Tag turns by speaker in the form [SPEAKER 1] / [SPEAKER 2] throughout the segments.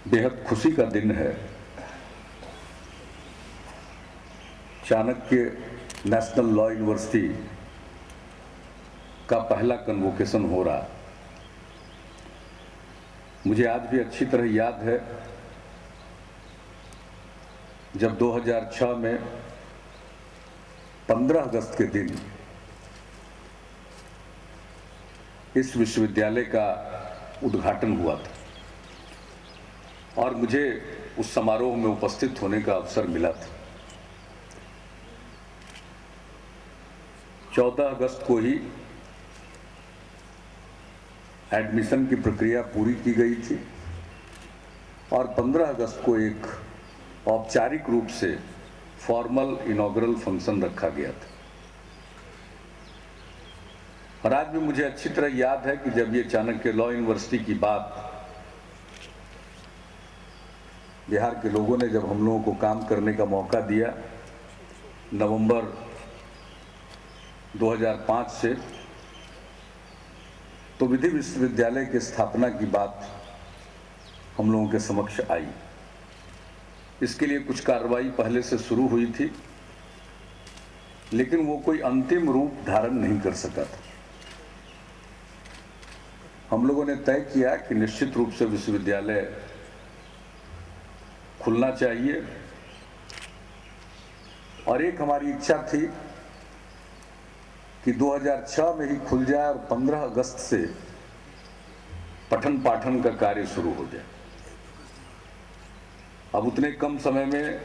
[SPEAKER 1] बेहद खुशी का दिन है। चाणक्य नेशनल लॉ यूनिवर्सिटी का पहला कन्वोकेशन हो रहा। मुझे आज भी अच्छी तरह याद है जब 2006 में 15 अगस्त के दिन इस विश्वविद्यालय का उद्घाटन हुआ था और मुझे उस समारोह में उपस्थित होने का अवसर मिला था। 14 अगस्त को ही एडमिशन की प्रक्रिया पूरी की गई थी और 15 अगस्त को एक औपचारिक रूप से फॉर्मल इनॉग्रल फंक्शन रखा गया था। और आज भी मुझे अच्छी तरह याद है कि जब ये चाणक्य लॉ यूनिवर्सिटी की बात बिहार के लोगों ने जब हम लोगों को काम करने का मौका दिया नवंबर 2005 से, तो विधि विश्वविद्यालय की स्थापना की बात हम लोगों के समक्ष आई। इसके लिए कुछ कार्रवाई पहले से शुरू हुई थी, लेकिन वो कोई अंतिम रूप धारण नहीं कर सका था। हम लोगों ने तय किया कि निश्चित रूप से विश्वविद्यालय खुलना चाहिए और एक हमारी इच्छा थी कि 2006 में ही खुल जाए और 15 अगस्त से पठन पाठन का कार्य शुरू हो जाए। अब उतने कम समय में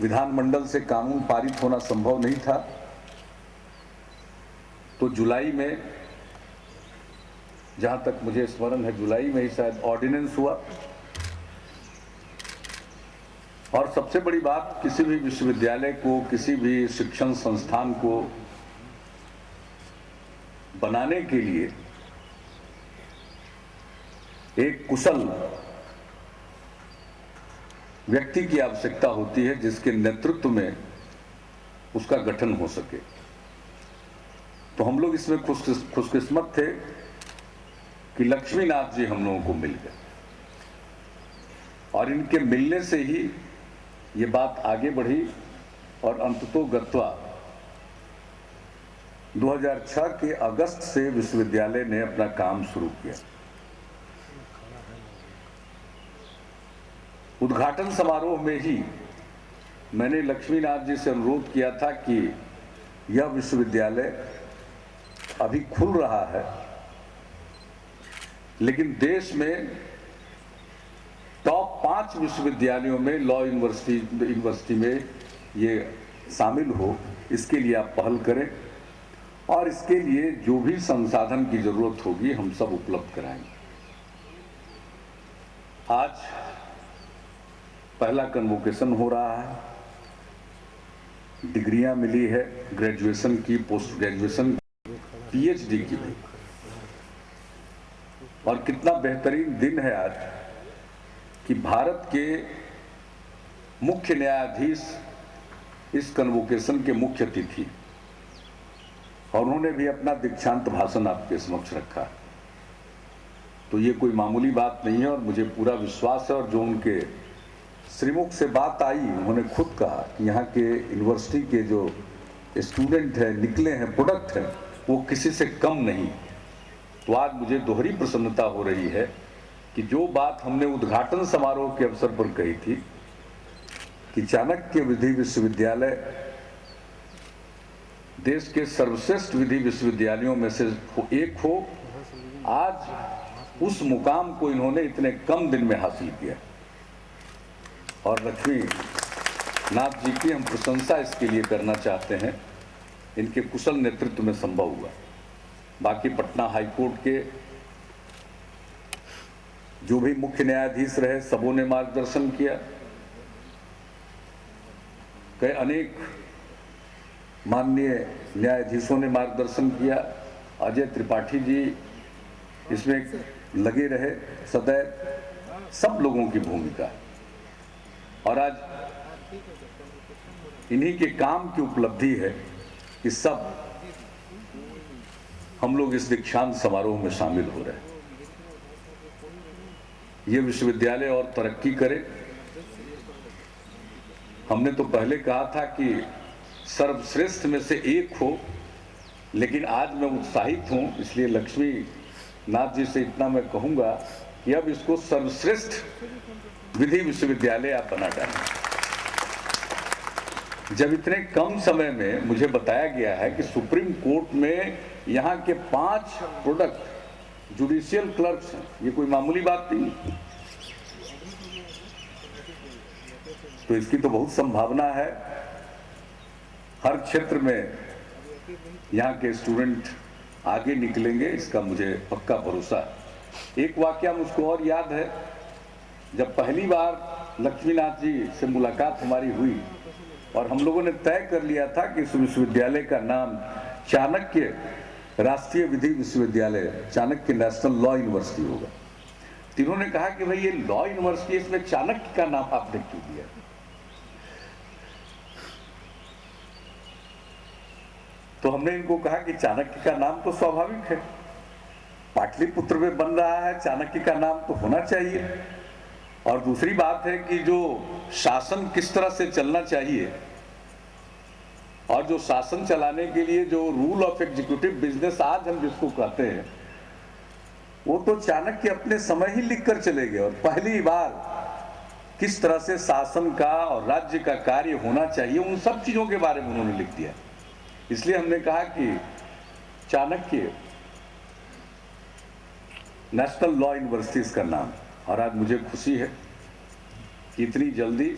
[SPEAKER 1] विधानमंडल से कानून पारित होना संभव नहीं था, तो जुलाई में, जहां तक मुझे स्मरण है जुलाई में ही शायद ऑर्डिनेंस हुआ। और सबसे बड़ी बात, किसी भी विश्वविद्यालय को, किसी भी शिक्षण संस्थान को बनाने के लिए एक कुशल व्यक्ति की आवश्यकता होती है जिसके नेतृत्व में उसका गठन हो सके। तो हम लोग इसमें खुशकिस्मत थे कि लक्ष्मीनाथ जी हम लोगों को मिल गए और इनके मिलने से ही ये बात आगे बढ़ी और अंततोगत्वा 2006 के अगस्त से विश्वविद्यालय ने अपना काम शुरू किया। उद्घाटन समारोह में ही मैंने लक्ष्मीनाथ जी से अनुरोध किया था कि यह विश्वविद्यालय अभी खुल रहा है, लेकिन देश में टॉप 5 विश्वविद्यालयों में लॉ यूनिवर्सिटी में ये शामिल हो, इसके लिए आप पहल करें और इसके लिए जो भी संसाधन की जरूरत होगी हम सब उपलब्ध कराएंगे। आज पहला कन्वोकेशन हो रहा है, डिग्रियां मिली है, ग्रेजुएशन की, पोस्ट ग्रेजुएशन, पीएचडी की भी। और कितना बेहतरीन दिन है आज कि भारत के मुख्य न्यायाधीश इस कन्वोकेशन के मुख्य अतिथि और उन्होंने भी अपना दीक्षांत भाषण आपके समक्ष रखा। तो ये कोई मामूली बात नहीं है और मुझे पूरा विश्वास है, और जो उनके श्रीमुख से बात आई, उन्होंने खुद कहा कि यहाँ के यूनिवर्सिटी के जो स्टूडेंट हैं, निकले हैं, प्रोडक्ट हैं, वो किसी से कम नहीं। तो आज मुझे दोहरी प्रसन्नता हो रही है कि जो बात हमने उद्घाटन समारोह के अवसर पर कही थी कि चाणक्य विधि विश्वविद्यालय देश के सर्वश्रेष्ठ विधि विश्वविद्यालयों में से एक हो, आज उस मुकाम को इन्होंने इतने कम दिन में हासिल किया। और लक्ष्मी नाथ जी की हम प्रशंसा इसके लिए करना चाहते हैं, इनके कुशल नेतृत्व में संभव हुआ। बाकी पटना हाईकोर्ट के जो भी मुख्य न्यायाधीश रहे, सबों ने मार्गदर्शन किया। कई अनेक माननीय न्यायाधीशों ने मार्गदर्शन किया। अजय त्रिपाठी जी इसमें लगे रहे सदैव, सब लोगों की भूमिका। और आज इन्हीं के काम की उपलब्धि है कि सब हम लोग इस दीक्षांत समारोह में शामिल हो रहे हैं। ये विश्वविद्यालय और तरक्की करे। हमने तो पहले कहा था कि सर्वश्रेष्ठ में से एक हो, लेकिन आज मैं उत्साहित हूं, इसलिए लक्ष्मी नाथ जी से इतना मैं कहूंगा कि अब इसको सर्वश्रेष्ठ विधि विश्वविद्यालय आप बना डालें। जब इतने कम समय में मुझे बताया गया है कि सुप्रीम कोर्ट में यहाँ के 5 प्रोडक्ट जुडिशियल क्लर्क्स हैं, ये कोई मामूली बात नहीं। तो इसकी तो बहुत संभावना है, हर क्षेत्र में यहाँ के स्टूडेंट आगे निकलेंगे, इसका मुझे पक्का भरोसा है। एक वाकया मुझको और याद है, जब पहली बार लक्ष्मीनाथ जी से मुलाकात हमारी हुई और हम लोगों ने तय कर लिया था कि इस विश्वविद्यालय का नाम चाणक्य राष्ट्रीय विधि विश्वविद्यालय, चाणक्य नेशनल लॉ यूनिवर्सिटी होगा। तो इन्होंने कहा कि भाई ये लॉ यूनिवर्सिटी, इसमें चाणक्य का नाम आपने क्यों दिया? तो हमने इनको कहा कि चाणक्य का नाम तो स्वाभाविक है, पाटलिपुत्र में बन रहा है, चाणक्य का नाम तो होना चाहिए। और दूसरी बात है कि जो शासन किस तरह से चलना चाहिए और जो शासन चलाने के लिए जो रूल ऑफ एग्जीक्यूटिव बिजनेस आज हम जिसको कहते हैं, वो तो चाणक्य अपने समय ही लिख कर चले गए। और पहली बार किस तरह से शासन का और राज्य का कार्य होना चाहिए, उन सब चीजों के बारे में उन्होंने लिख दिया। इसलिए हमने कहा कि चाणक्य नेशनल लॉ यूनिवर्सिटी इसका नाम। और आज मुझे खुशी है कि इतनी जल्दी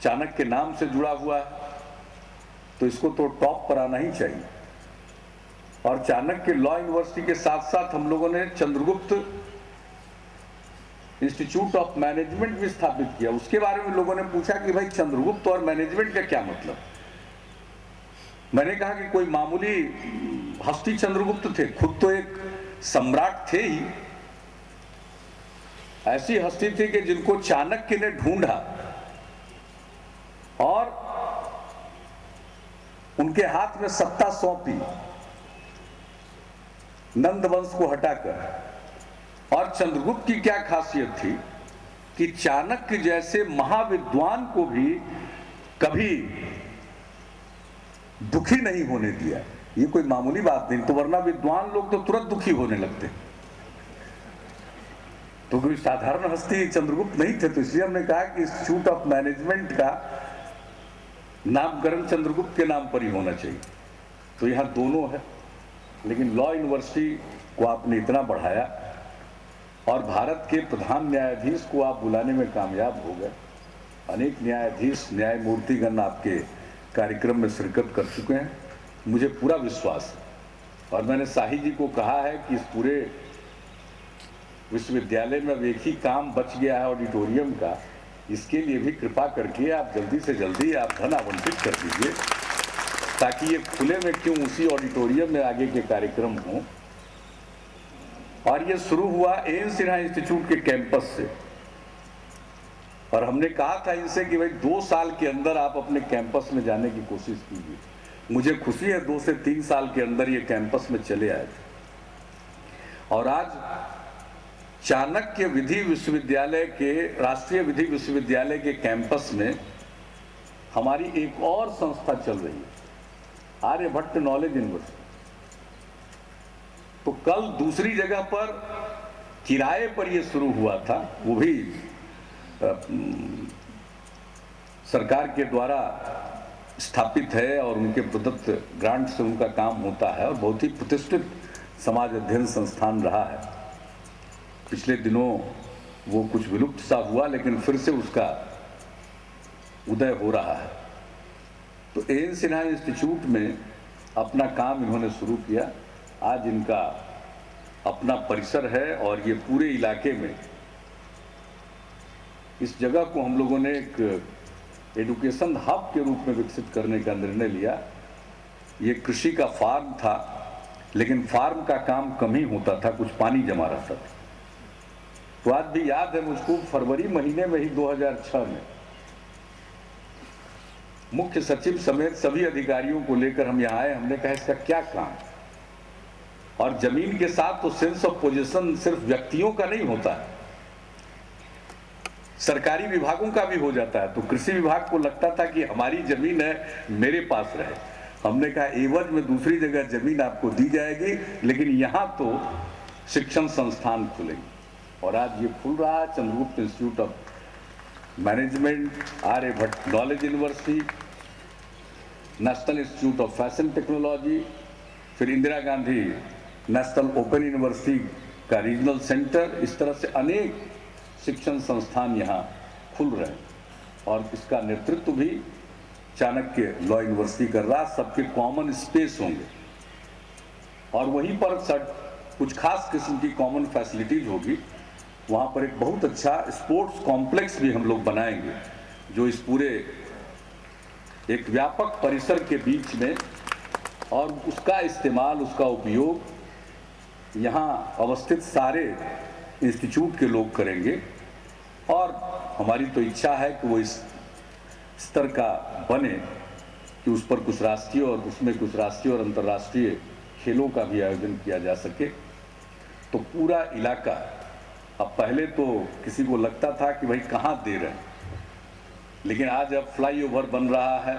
[SPEAKER 1] चाणक्य के नाम से जुड़ा हुआ है, तो इसको तो टॉप पर आना ही चाहिए। और चाणक्य लॉ यूनिवर्सिटी के साथ साथ हम लोगों ने चंद्रगुप्त इंस्टीट्यूट ऑफ मैनेजमेंट भी स्थापित किया। उसके बारे में लोगों ने पूछा कि भाई चंद्रगुप्त और मैनेजमेंट का क्या मतलब? मैंने कहा कि कोई मामूली हस्ती चंद्रगुप्त थे, खुद तो एक सम्राट थे ही। ऐसी हस्ती थी कि जिनको चाणक्य ने ढूंढा और उनके हाथ में सत्ता सौंपी नंद वंश को हटाकर। और चंद्रगुप्त की क्या खासियत थी कि चाणक्य जैसे महाविद्वान को भी कभी दुखी नहीं होने दिया। ये कोई मामूली बात नहीं, तो वरना विद्वान लोग तो तुरंत दुखी होने लगते। तो कोई साधारण हस्ती चंद्रगुप्त नहीं थे। तो इसलिए हमने कहा कि इंस्टीट्यूट ऑफ मैनेजमेंट का नामकरण चंद्रगुप्त के नाम पर ही होना चाहिए। तो यहाँ दोनों है, लेकिन लॉ यूनिवर्सिटी को आपने इतना बढ़ाया और भारत के प्रधान न्यायाधीश को आप बुलाने में कामयाब हो गए। अनेक न्यायाधीश, न्यायमूर्तिगण आपके कार्यक्रम में शिरकत कर चुके हैं। मुझे पूरा विश्वास है। और मैंने शाही जी को कहा है कि इस पूरे विश्वविद्यालय में अब एक ही काम बच गया है ऑडिटोरियम का, इसके लिए भी कृपा करके आप जल्दी से जल्दी आप धन आवंटित कर दीजिए, ताकि ये खुले में क्यों उसी ऑडिटोरियम में आगे के कार्यक्रम हों। और ये शुरू हुआ एन सिन्हा इंस्टीट्यूट के कैंपस से। और हमने कहा था इनसे कि भाई 2 साल के अंदर आप अपने कैंपस में जाने की कोशिश कीजिए। मुझे खुशी है 2 से 3 साल के अंदर ये कैंपस में चले आए थे। और आज चाणक्य विधि विश्वविद्यालय के, राष्ट्रीय विधि विश्वविद्यालय के कैंपस में हमारी एक और संस्था चल रही है, आर्यभट्ट नॉलेज यूनिवर्सिटी। तो कल दूसरी जगह पर किराए पर यह शुरू हुआ था, वो भी सरकार के द्वारा स्थापित है और उनके प्रदत्त ग्रांट से उनका काम होता है और बहुत ही प्रतिष्ठित समाज अध्ययन संस्थान रहा है। पिछले दिनों वो कुछ विलुप्त सा हुआ, लेकिन फिर से उसका उदय हो रहा है। तो एन सिन्हा इंस्टीट्यूट में अपना काम इन्होंने शुरू किया। आज इनका अपना परिसर है और ये पूरे इलाके में इस जगह को हम लोगों ने एक एजुकेशन हब के रूप में विकसित करने का निर्णय लिया। ये कृषि का फार्म था, लेकिन फार्म का काम कम ही होता था, कुछ पानी जमा रहता था। तो आज भी याद है मुझको, फरवरी महीने में ही 2006 में मुख्य सचिव समेत सभी अधिकारियों को लेकर हम यहाँ आए। हमने कहा इसका क्या काम, और जमीन के साथ तो सेंस ऑफ पोजीशन सिर्फ व्यक्तियों का नहीं होता है, सरकारी विभागों का भी हो जाता है। तो कृषि विभाग को लगता था कि हमारी जमीन है, मेरे पास रहे। हमने कहा एवज में दूसरी जगह जमीन आपको दी जाएगी, लेकिन यहाँ तो शिक्षण संस्थान खुलेंगे। और आज ये खुल रहा है Chandragupta institute of management, Aryabhatta knowledge university, national institute of fashion technology, फिर Indira Gandhi national open university का रीजनल सेंटर। इस तरह से अनेक शिक्षण संस्थान यहाँ खुल रहे हैं और इसका नेतृत्व भी चाणक्य लॉ यूनिवर्सिटी कर रहा। सबके कॉमन स्पेस होंगे और वहीं पर कुछ खास किस्म की कॉमन फैसिलिटीज होगी। वहाँ पर एक बहुत अच्छा स्पोर्ट्स कॉम्प्लेक्स भी हम लोग बनाएंगे, जो इस पूरे एक व्यापक परिसर के बीच में, और उसका इस्तेमाल, उसका उपयोग यहाँ अवस्थित सारे इंस्टीट्यूट के लोग करेंगे। और हमारी तो इच्छा है कि वो इस स्तर का बने कि उस पर कुछ राष्ट्रीय और उसमें कुछ राष्ट्रीय और अंतर्राष्ट्रीय खेलों का भी आयोजन किया जा सके। तो पूरा इलाका, अब पहले तो किसी को लगता था कि भाई कहाँ दे रहे हैं, लेकिन आज अब फ्लाईओवर बन रहा है,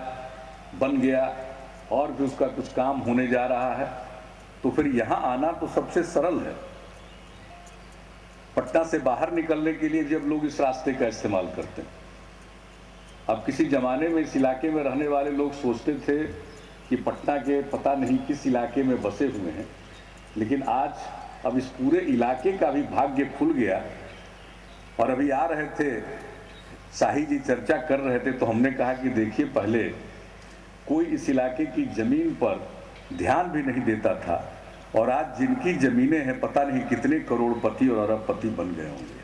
[SPEAKER 1] बन गया और भी उसका कुछ काम होने जा रहा है। तो फिर यहाँ आना तो सबसे सरल है। पटना से बाहर निकलने के लिए जब लोग इस रास्ते का इस्तेमाल करते हैं, अब किसी जमाने में इस इलाके में रहने वाले लोग सोचते थे कि पटना के पता नहीं किस इलाके में बसे हुए हैं, लेकिन आज अब इस पूरे इलाके का भी भाग्य खुल गया। और अभी आ रहे थे, शाही जी चर्चा कर रहे थे, तो हमने कहा कि देखिए पहले कोई इस इलाके की जमीन पर ध्यान भी नहीं देता था और आज जिनकी जमीनें हैं पता नहीं कितने करोड़पति और अरबपति बन गए होंगे।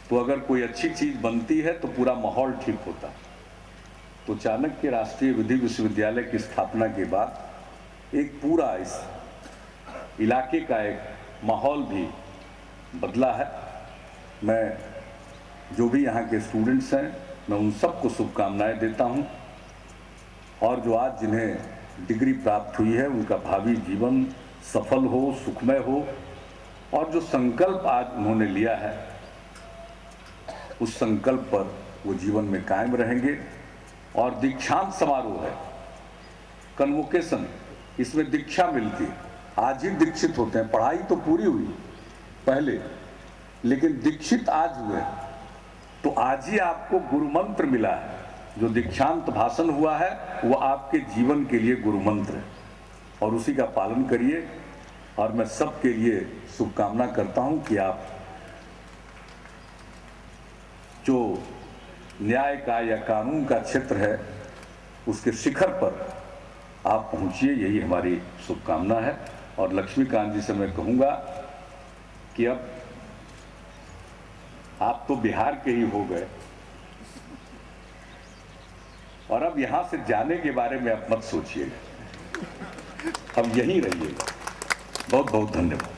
[SPEAKER 1] तो अगर कोई अच्छी चीज बनती है तो पूरा माहौल ठीक होता। तो चाणक्य राष्ट्रीय विधि विश्वविद्यालय की स्थापना के बाद एक पूरा इस इलाके का एक माहौल भी बदला है। मैं जो भी यहाँ के स्टूडेंट्स हैं, मैं उन सबको शुभकामनाएं देता हूँ और जो आज जिन्हें डिग्री प्राप्त हुई है उनका भावी जीवन सफल हो, सुखमय हो। और जो संकल्प आज उन्होंने लिया है उस संकल्प पर वो जीवन में कायम रहेंगे। और दीक्षांत समारोह है, कन्वोकेशन, इसमें दीक्षा मिलती है। आज ही दीक्षित होते हैं, पढ़ाई तो पूरी हुई पहले, लेकिन दीक्षित आज हुए। तो आज ही आपको गुरु मंत्र मिला है। जो दीक्षांत भाषण हुआ है वो आपके जीवन के लिए गुरु मंत्र है और उसी का पालन करिए। और मैं सबके लिए शुभकामना करता हूं कि आप जो न्याय का या कानून का क्षेत्र है उसके शिखर पर आप पहुंचिए, यही हमारी शुभकामना है। और लक्ष्मीकांत जी से मैं कहूंगा कि अब आप तो बिहार के ही हो गए और अब यहां से जाने के बारे में आप मत सोचिएगा, अब यहीं रहिएगा। बहुत बहुत धन्यवाद।